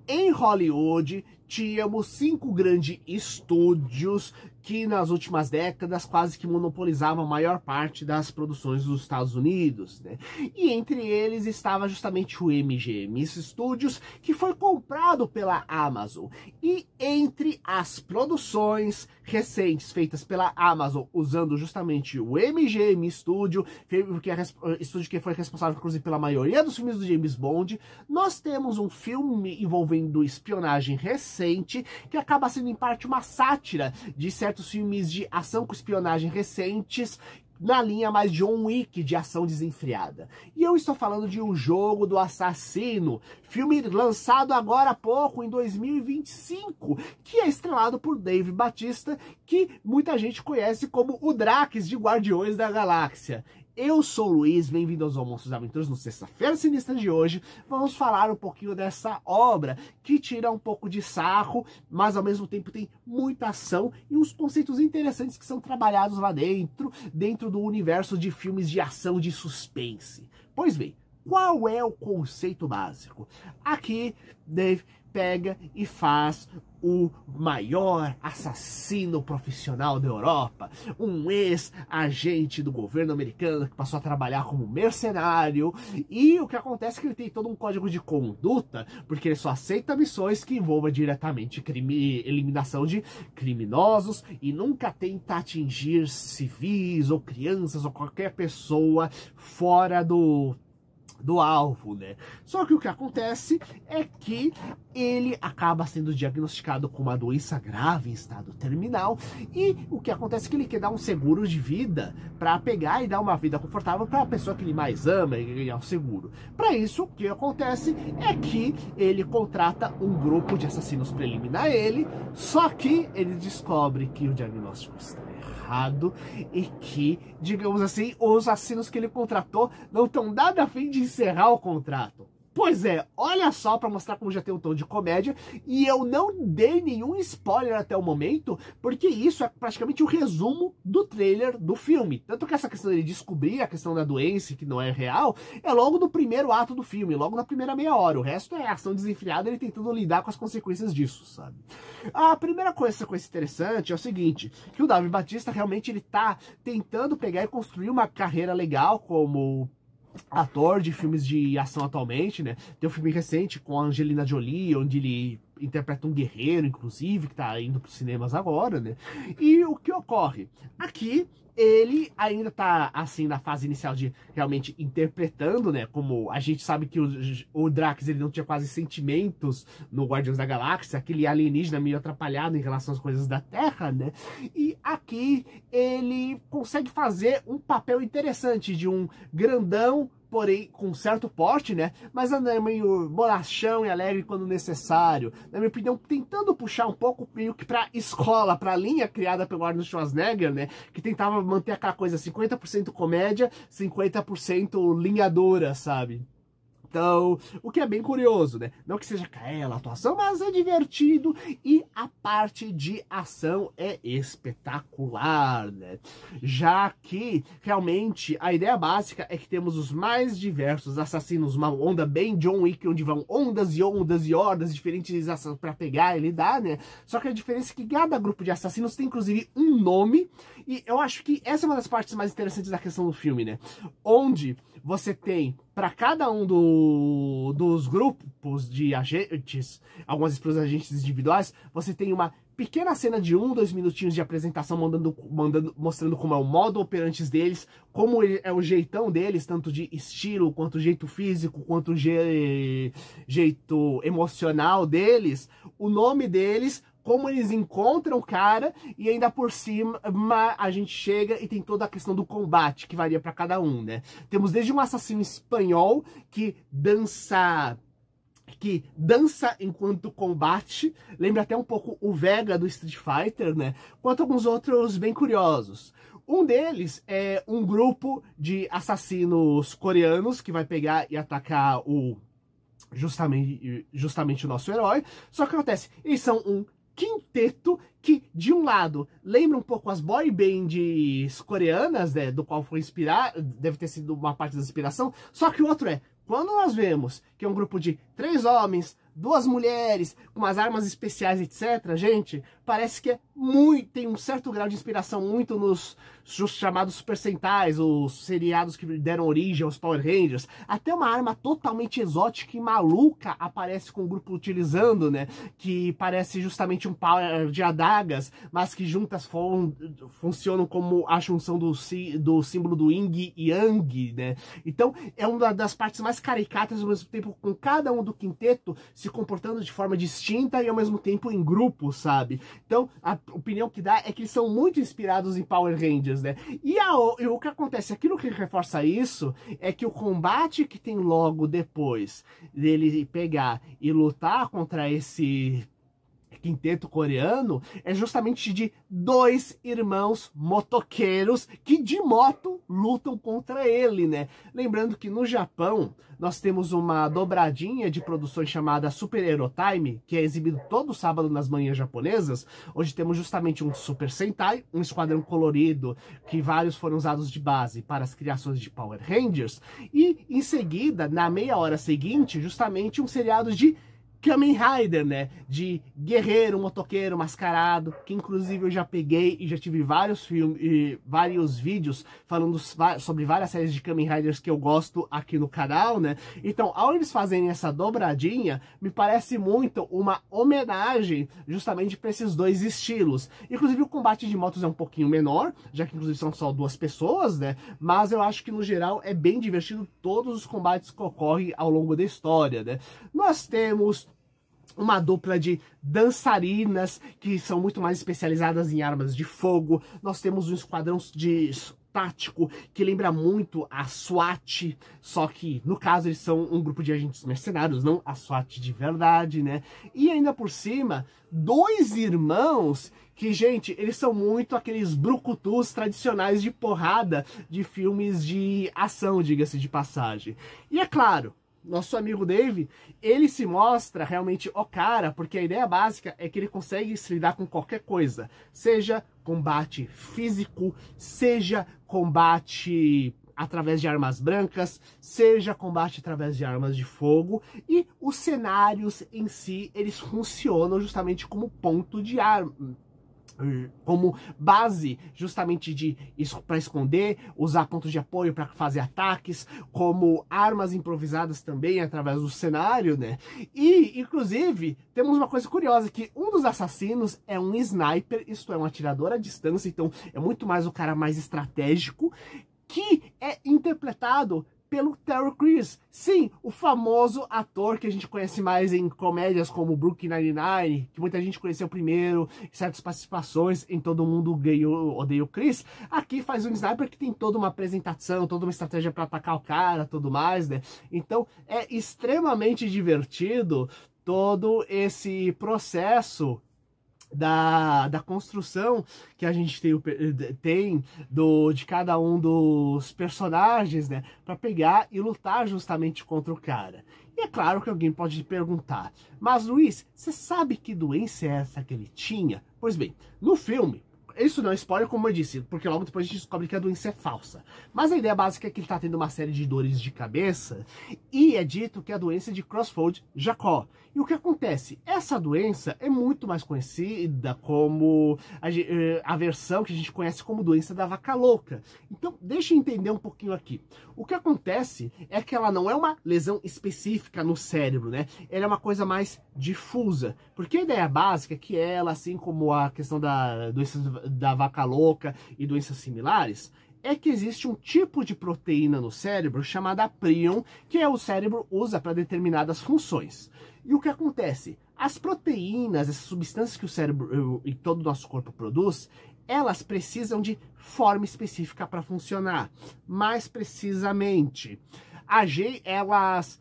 Em Hollywood, tínhamos 5 grandes estúdios que nas últimas décadas quase que monopolizavam a maior parte das produções dos Estados Unidos, né? E entre eles estava justamente o MGM Studios, que foi comprado pela Amazon. E entre as produções recentes feitas pela Amazon, usando justamente o MGM Studio, que é estúdio que foi responsável inclusive pela maioria dos filmes do James Bond, nós temos um filme envolvendo espionagem recente, que acaba sendo em parte uma sátira de certos filmes de ação com espionagem recentes, na linha mais John Wick de ação desenfreada. E eu estou falando de O Jogo do Assassino, filme lançado agora há pouco, em 2025, que é estrelado por Dave Bautista, que muita gente conhece como o Drax de Guardiões da Galáxia. Eu sou o Luiz, bem-vindo aos Monstros Aventuras no Sexta-feira Sinistra de hoje. Vamos falar um pouquinho dessa obra que tira um pouco de sarro, mas ao mesmo tempo tem muita ação e uns conceitos interessantes que são trabalhados lá dentro do universo de filmes de ação de suspense. Pois bem, qual é o conceito básico? Aqui, Dave pega e faz o maior assassino profissional da Europa, um ex-agente do governo americano que passou a trabalhar como mercenário, e o que acontece é que ele tem todo um código de conduta, porque ele só aceita missões que envolvam diretamente eliminação de criminosos e nunca tenta atingir civis ou crianças ou qualquer pessoa fora do alvo, né? Só que o que acontece é que ele acaba sendo diagnosticado com uma doença grave em estado terminal, e o que acontece é que ele quer dar um seguro de vida para pegar e dar uma vida confortável para a pessoa que ele mais ama e ganhar o seguro. Para isso, o que acontece é que ele contrata um grupo de assassinos para eliminar ele, só que ele descobre que o diagnóstico está errado e que, digamos assim, os assassinos que ele contratou não estão nada a fim de encerrar o contrato. Pois é, olha só, para mostrar como já tem um tom de comédia, e eu não dei nenhum spoiler até o momento, porque isso é praticamente o resumo do trailer do filme. Tanto que essa questão dele descobrir a questão da doença, que não é real, é logo no primeiro ato do filme, logo na primeira meia hora. O resto é ação desenfreada, ele tentando lidar com as consequências disso, sabe? A primeira coisa interessante é o seguinte, que o Dave Bautista realmente ele tá tentando pegar e construir uma carreira legal como ator de filmes de ação atualmente, né? Tem um filme recente com a Angelina Jolie, onde ele interpreta um guerreiro, inclusive, que tá indo pros cinemas agora, né? E o que ocorre? Aqui, ele ainda tá, assim, na fase inicial de realmente interpretando, né? Como a gente sabe que o Drax, ele não tinha quase sentimentos no Guardiões da Galáxia, aquele alienígena meio atrapalhado em relação às coisas da Terra, né? E aqui, ele consegue fazer um papel interessante de um grandão, porém com certo porte, né? Mas andando meio bolachão e alegre quando necessário. Na minha opinião, tentando puxar um pouco meio que pra escola, pra linha criada pelo Arnold Schwarzenegger, né? Que tentava manter aquela coisa 50% comédia, 50% linha dura, sabe? Então, o que é bem curioso, né? Não que seja aquela atuação, mas é divertido e a parte de ação é espetacular, né? Já que, realmente, a ideia básica é que temos os mais diversos assassinos, uma onda bem John Wick, onde vão ondas e ondas e hordas diferentes assassinos pra pegar e lidar, né? Só que a diferença é que cada grupo de assassinos tem, inclusive, um nome, e eu acho que essa é uma das partes mais interessantes da questão do filme, né? Onde você tem, para cada um dos grupos de agentes, algumas explosões agentes individuais, você tem uma pequena cena de 1, 2 minutinhos de apresentação mostrando como é o modo operantes deles, como é o jeitão deles, tanto de estilo, quanto jeito físico, quanto jeito emocional deles, o nome deles, como eles encontram o cara, e ainda por cima a gente chega e tem toda a questão do combate, que varia para cada um, né? Temos desde um assassino espanhol que dança enquanto combate, lembra até um pouco o Vega do Street Fighter, né? Quanto alguns outros bem curiosos. Um deles é um grupo de assassinos coreanos que vai pegar e atacar justamente o nosso herói. Só que acontece, eles são um quinteto que, de um lado, lembra um pouco as boy bands coreanas, né, do qual foi inspirado, deve ter sido uma parte da inspiração, só que o outro quando nós vemos que é um grupo de 3 homens, duas mulheres com umas armas especiais, etc., gente, parece que tem um certo grau de inspiração muito nos chamados Super Sentais, os seriados que deram origem aos Power Rangers. Até uma arma totalmente exótica e maluca aparece com o grupo utilizando, né? Que parece justamente um power de adagas, mas que juntas funcionam como a junção do símbolo do Yin e Yang, né? Então, é uma das partes mais caricatas, ao mesmo tempo com cada um do quinteto se comportando de forma distinta e ao mesmo tempo em grupo, sabe? Então, a opinião que dá é que eles são muito inspirados em Power Rangers, né? E o que acontece, aquilo que reforça isso, é que o combate que tem logo depois dele pegar e lutar contra esse quinteto coreano é justamente de dois irmãos motoqueiros que de moto lutam contra ele, né? Lembrando que no Japão nós temos uma dobradinha de produções chamada Super Hero Time, que é exibido todo sábado nas manhãs japonesas, onde temos justamente um Super Sentai, um esquadrão colorido, que vários foram usados de base para as criações de Power Rangers, e em seguida, na meia hora seguinte, justamente um seriado de Kamen Rider, né? De guerreiro, motoqueiro, mascarado, que inclusive eu já peguei e já tive vários filmes e vários vídeos falando sobre várias séries de Kamen Riders que eu gosto aqui no canal, né? Então, ao eles fazerem essa dobradinha, me parece muito uma homenagem justamente para esses dois estilos. Inclusive o combate de motos é um pouquinho menor, já que inclusive são só duas pessoas, né? Mas eu acho que no geral é bem divertido todos os combates que ocorrem ao longo da história, né? Nós temos uma dupla de dançarinas que são muito mais especializadas em armas de fogo. Nós temos um esquadrão de tático que lembra muito a SWAT, só que no caso eles são um grupo de agentes mercenários, não a SWAT de verdade, né? E ainda por cima, dois irmãos que, gente, eles são muito aqueles brucutus tradicionais de porrada de filmes de ação, diga-se de passagem. E é claro, nosso amigo Dave, ele se mostra realmente o cara, porque a ideia básica é que ele consegue se lidar com qualquer coisa, seja combate físico, seja combate através de armas brancas, seja combate através de armas de fogo, e os cenários em si, eles funcionam justamente como ponto de arma, como base justamente para esconder, usar pontos de apoio para fazer ataques, como armas improvisadas também através do cenário, né? E, inclusive, temos uma coisa curiosa, que um dos assassinos é um sniper, isto é, um atirador à distância, então é muito mais o cara mais estratégico, que é interpretado pelo Terry Crews. Sim, o famoso ator que a gente conhece mais em comédias como Brooklyn Nine-Nine, que muita gente conheceu primeiro, certas participações em Todo Mundo Odeia o Chris. Aqui faz um sniper que tem toda uma apresentação, toda uma estratégia para atacar o cara, tudo mais, né? Então é extremamente divertido todo esse processo da construção que a gente tem de cada um dos personagens, né, para pegar e lutar justamente contra o cara. E é claro que alguém pode perguntar, mas Luiz, você sabe que doença é essa que ele tinha? Pois bem, no filme, isso não é spoiler, como eu disse, porque logo depois a gente descobre que a doença é falsa. Mas a ideia básica é que ele está tendo uma série de dores de cabeça e é dito que é a doença de Creutzfeldt-Jakob. E o que acontece? Essa doença é muito mais conhecida como a versão que a gente conhece como doença da vaca louca. Então, deixa eu entender um pouquinho aqui. O que acontece é que ela não é uma lesão específica no cérebro, né? Ela é uma coisa mais difusa. Porque a ideia básica é que ela, assim como a questão da doença da vaca louca e doenças similares, é que existe um tipo de proteína no cérebro chamada prion, que o cérebro usa para determinadas funções. E o que acontece? As proteínas, essas substâncias que o cérebro e todo o nosso corpo produz, elas precisam de forma específica para funcionar. Mais precisamente, elas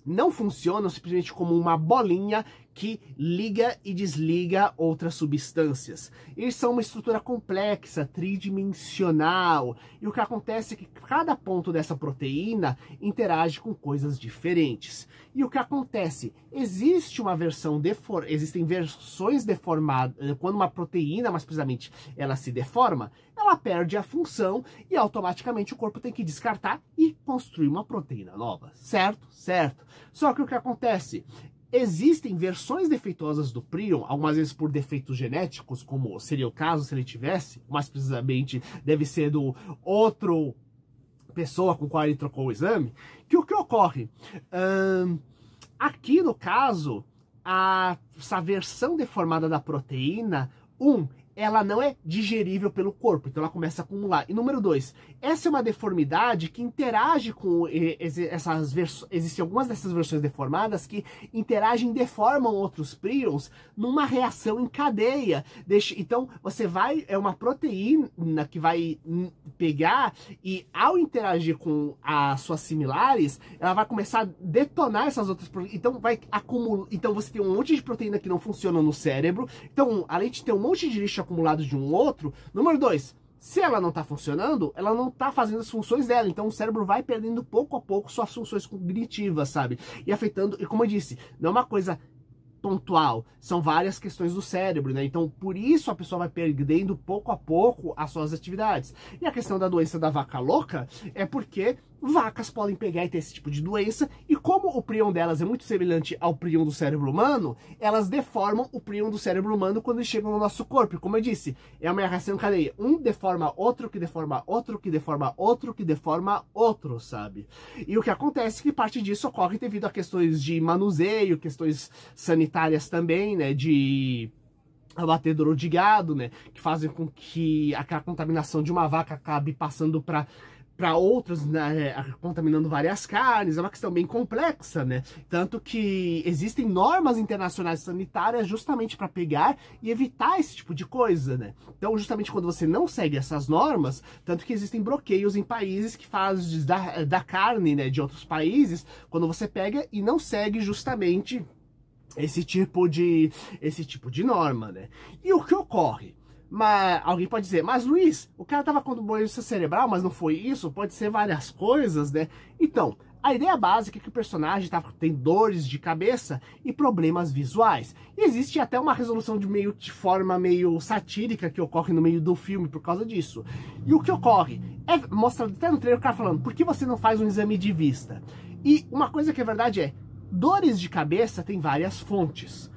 não funcionam simplesmente como uma bolinha que liga e desliga outras substâncias. Eles são uma estrutura complexa, tridimensional, e o que acontece é que cada ponto dessa proteína interage com coisas diferentes. E o que acontece? Existem versões deformadas, quando uma proteína, mais precisamente, ela se deforma, ela perde a função e automaticamente o corpo tem que descartar e construir uma proteína nova, certo? Certo. Só que o que acontece? existem versões defeituosas do prion, algumas vezes por defeitos genéticos, como seria o caso se ele tivesse, mais precisamente deve ser do outro pessoa com qual ele trocou o exame, que o que ocorre? Aqui no caso, essa versão deformada da proteína, ela não é digerível pelo corpo, então ela começa a acumular. E número 2, essa é uma deformidade que interage com essas versões. Existem algumas dessas versões deformadas que interagem e deformam outros prions numa reação em cadeia. Então você é uma proteína que vai pegar e ao interagir com as suas similares, ela vai começar a detonar essas outras proteínas. Então vai acumular. Então você tem um monte de proteína que não funciona no cérebro. Então, além de ter um monte de lixo acumulado de um outro, número 2, se ela não está funcionando, ela não está fazendo as funções dela, então o cérebro vai perdendo pouco a pouco suas funções cognitivas, sabe? E afetando, e como eu disse, não é uma coisa pontual, são várias questões do cérebro, né? Então, por isso a pessoa vai perdendo pouco a pouco as suas atividades. E a questão da doença da vaca louca é porque vacas podem pegar e ter esse tipo de doença, e como o prion delas é muito semelhante ao prion do cérebro humano, elas deformam o prion do cérebro humano quando eles chegam no nosso corpo. Como eu disse, é uma reação em cadeia. Um deforma outro, que deforma outro, que deforma outro, que deforma outro, sabe? E o que acontece é que parte disso ocorre devido a questões de manuseio, questões sanitárias também, né, de abatedouro de gado, né, que fazem com que aquela contaminação de uma vaca acabe passando para outras, né, contaminando várias carnes. É uma questão bem complexa, né? Tanto que existem normas internacionais sanitárias justamente para pegar e evitar esse tipo de coisa, né? Então, justamente quando você não segue essas normas, tanto que existem bloqueios em países que fazem da carne, né, de outros países, quando você pega e não segue justamente esse tipo de norma, né? E o que ocorre? Mas alguém pode dizer, mas Luiz, o cara tava com doença cerebral, mas não foi isso? Pode ser várias coisas, né? Então, a ideia básica é que o personagem tem dores de cabeça e problemas visuais. E existe até uma resolução de forma meio satírica que ocorre no meio do filme por causa disso. E o que ocorre? Mostra até no trailer o cara falando, por que você não faz um exame de vista? E uma coisa que é verdade é, dores de cabeça tem várias fontes.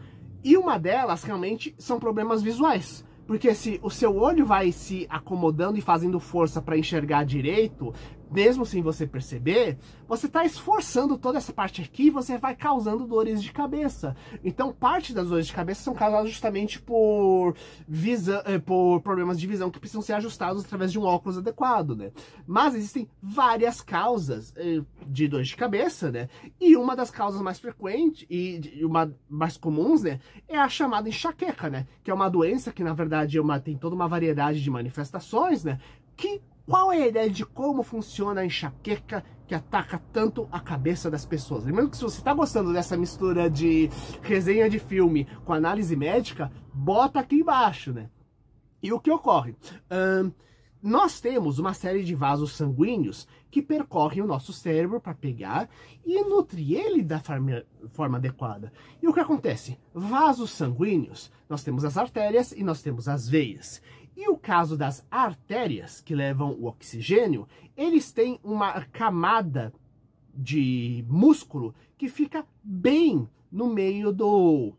E uma delas, realmente, são problemas visuais. Porque se o seu olho vai se acomodando e fazendo força para enxergar direito, mesmo sem você perceber, você está esforçando toda essa parte aqui e você vai causando dores de cabeça. Então, parte das dores de cabeça são causadas justamente por problemas de visão que precisam ser ajustados através de um óculos adequado, né? Mas existem várias causas de dores de cabeça, né? E uma das causas mais frequentes e uma mais comuns, né, é a chamada enxaqueca, né? Que é uma doença que, na verdade, tem toda uma variedade de manifestações, né? Qual é a ideia de como funciona a enxaqueca que ataca tanto a cabeça das pessoas? Lembrando que se você está gostando dessa mistura de resenha de filme com análise médica, bota aqui embaixo, né? E o que ocorre? Nós temos uma série de vasos sanguíneos que percorrem o nosso cérebro para pegar e nutrir ele da forma adequada. E o que acontece? Vasos sanguíneos, nós temos as artérias e nós temos as veias. E o caso das artérias, que levam o oxigênio, eles têm uma camada de músculo que fica bem no meio do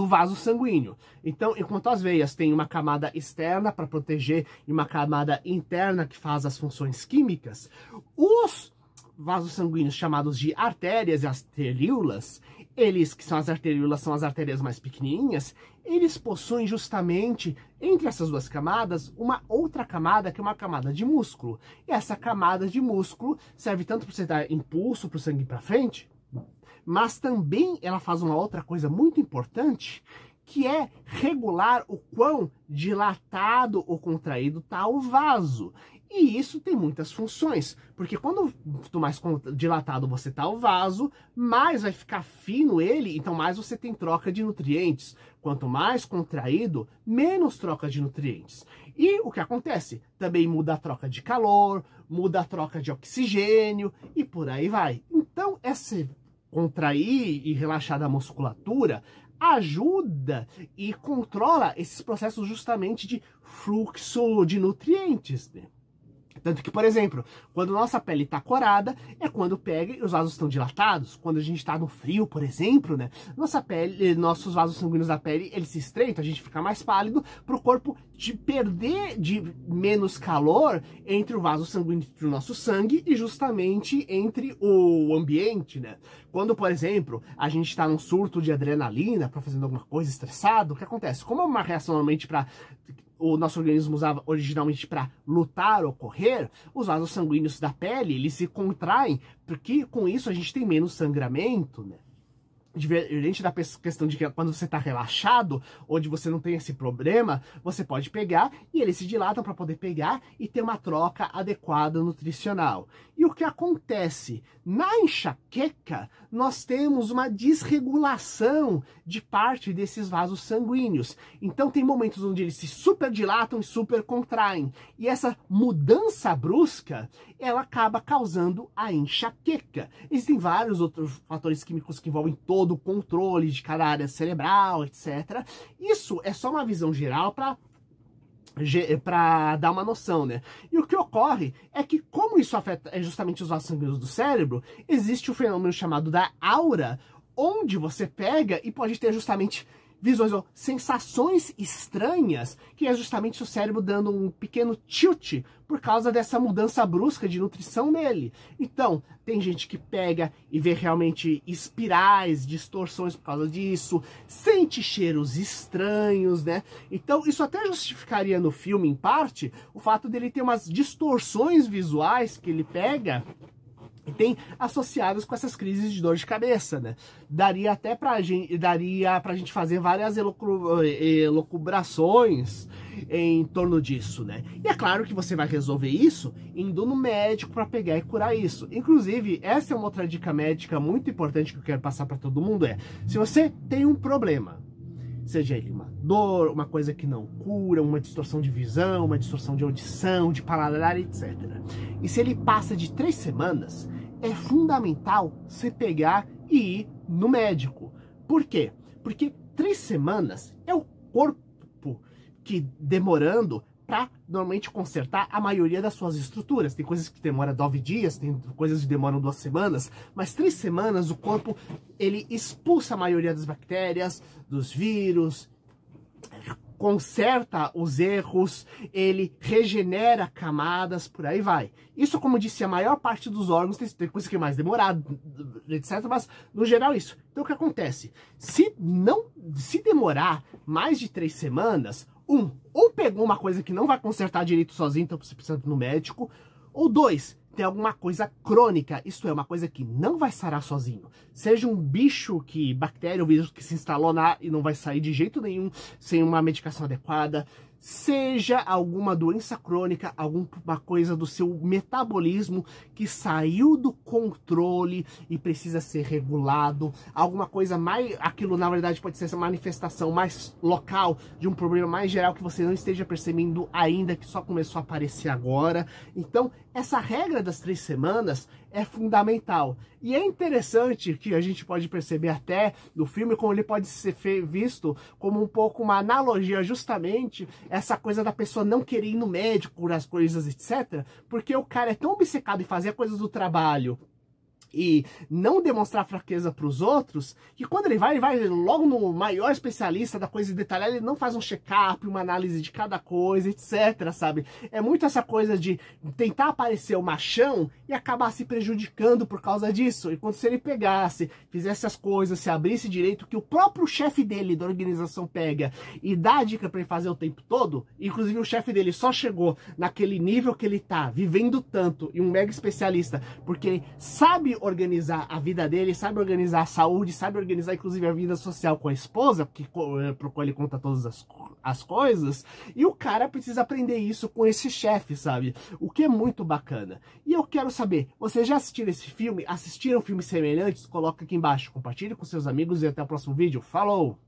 vaso sanguíneo. Então, enquanto as veias têm uma camada externa para proteger e uma camada interna que faz as funções químicas, os vasos sanguíneos chamados de artérias e arteríolas, que são as arteríolas, são as artérias mais pequenininhas, eles possuem justamente, entre essas duas camadas, uma outra camada que é uma camada de músculo. E essa camada de músculo serve tanto para você dar impulso para o sangue para frente, mas também ela faz uma outra coisa muito importante, que é regular o quão dilatado ou contraído está o vaso. E isso tem muitas funções, porque quanto mais dilatado você está o vaso, mais vai ficar fino ele, então mais você tem troca de nutrientes. Quanto mais contraído, menos troca de nutrientes. E o que acontece? Também muda a troca de calor, muda a troca de oxigênio e por aí vai. Então, esse contrair e relaxar da musculatura ajuda e controla esses processos justamente de fluxo de nutrientes, né? Tanto que, por exemplo, quando nossa pele está corada, é quando pega e os vasos estão dilatados. Quando a gente está no frio, por exemplo, né? Nossa pele, nossos vasos sanguíneos da pele, eles se estreitam, a gente fica mais pálido, para o corpo de perder de menos calor entre o vaso sanguíneo do nosso sangue e justamente entre o ambiente, né? Quando, por exemplo, a gente está num surto de adrenalina, para fazendo alguma coisa estressado, o que acontece? Como é uma reação normalmente para o nosso organismo usava originalmente para lutar ou correr, os vasos sanguíneos da pele, eles se contraem, porque com isso a gente tem menos sangramento, né? Diferente da questão de que quando você está relaxado, onde você não tem esse problema, você pode pegar e eles se dilatam para poder pegar e ter uma troca adequada nutricional. E o que acontece? Na enxaqueca, nós temos uma desregulação de parte desses vasos sanguíneos. Então tem momentos onde eles se super dilatam e super contraem. E essa mudança brusca, ela acaba causando a enxaqueca. Existem vários outros fatores químicos que envolvem todo o controle de cada área cerebral, etc. Isso é só uma visão geral para dar uma noção, né? E o que ocorre é que, como isso afeta justamente os vasos sanguíneos do cérebro, existe o fenômeno chamado da aura, onde você pega e pode ter justamente visões ou sensações estranhas, que é justamente o cérebro dando um pequeno tilt por causa dessa mudança brusca de nutrição nele. Então, tem gente que pega e vê realmente espirais, distorções por causa disso, sente cheiros estranhos, né? Então, isso até justificaria no filme, em parte, o fato dele ter umas distorções visuais que ele pega e tem associadas com essas crises de dor de cabeça, né? Daria pra gente fazer várias elucubrações em torno disso, né? E é claro que você vai resolver isso indo no médico para pegar e curar isso. Inclusive, essa é uma outra dica médica muito importante que eu quero passar para todo mundo, se você tem um problema, seja ele uma dor, uma coisa que não cura, uma distorção de visão, uma distorção de audição, de paladar, etc. E se ele passa de 3 semanas, é fundamental você pegar e ir no médico. Por quê? Porque 3 semanas é o corpo que demorando para normalmente consertar a maioria das suas estruturas. Tem coisas que demoram 9 dias, tem coisas que demoram 2 semanas, mas 3 semanas o corpo ele expulsa a maioria das bactérias, dos vírus, conserta os erros, ele regenera camadas, por aí vai. Isso, como disse, a maior parte dos órgãos tem coisa que é mais demorada, etc. Mas, no geral, isso. Então, o que acontece? Se demorar mais de 3 semanas, ou pegou uma coisa que não vai consertar direito sozinho, então você precisa ir no médico, ou 2, tem alguma coisa crônica, isto é, uma coisa que não vai sarar sozinho. Seja um bicho bactéria ou vírus que se instalou e não vai sair de jeito nenhum sem uma medicação adequada, seja alguma doença crônica, alguma coisa do seu metabolismo que saiu do controle e precisa ser regulado, alguma coisa mais, aquilo na verdade pode ser essa manifestação mais local de um problema mais geral que você não esteja percebendo ainda, que só começou a aparecer agora. Então, essa regra das 3 semanas é fundamental. E é interessante que a gente pode perceber até no filme como ele pode ser visto como um pouco uma analogia justamente essa coisa da pessoa não querer ir no médico, curar as coisas, etc. Porque o cara é tão obcecado em fazer coisas do trabalho e não demonstrar fraqueza para os outros, que quando ele vai logo no maior especialista da coisa detalhada, ele não faz um check-up, uma análise de cada coisa, etc, sabe? É muito essa coisa de tentar aparecer o machão e acabar se prejudicando por causa disso. Enquanto se ele pegasse, fizesse as coisas, se abrisse direito, que o próprio chefe dele da organização pega e dá a dica para ele fazer o tempo todo, inclusive o chefe dele só chegou naquele nível que ele tá, vivendo tanto, e um mega especialista, porque ele sabe organizar a vida dele, sabe organizar a saúde, sabe organizar inclusive a vida social com a esposa, pro qual ele conta todas as coisas, e o cara precisa aprender isso com esse chefe, sabe? O que é muito bacana. E eu quero saber, vocês já assistiram esse filme? Assistiram filmes semelhantes? Coloca aqui embaixo, compartilhe com seus amigos e até o próximo vídeo. Falou!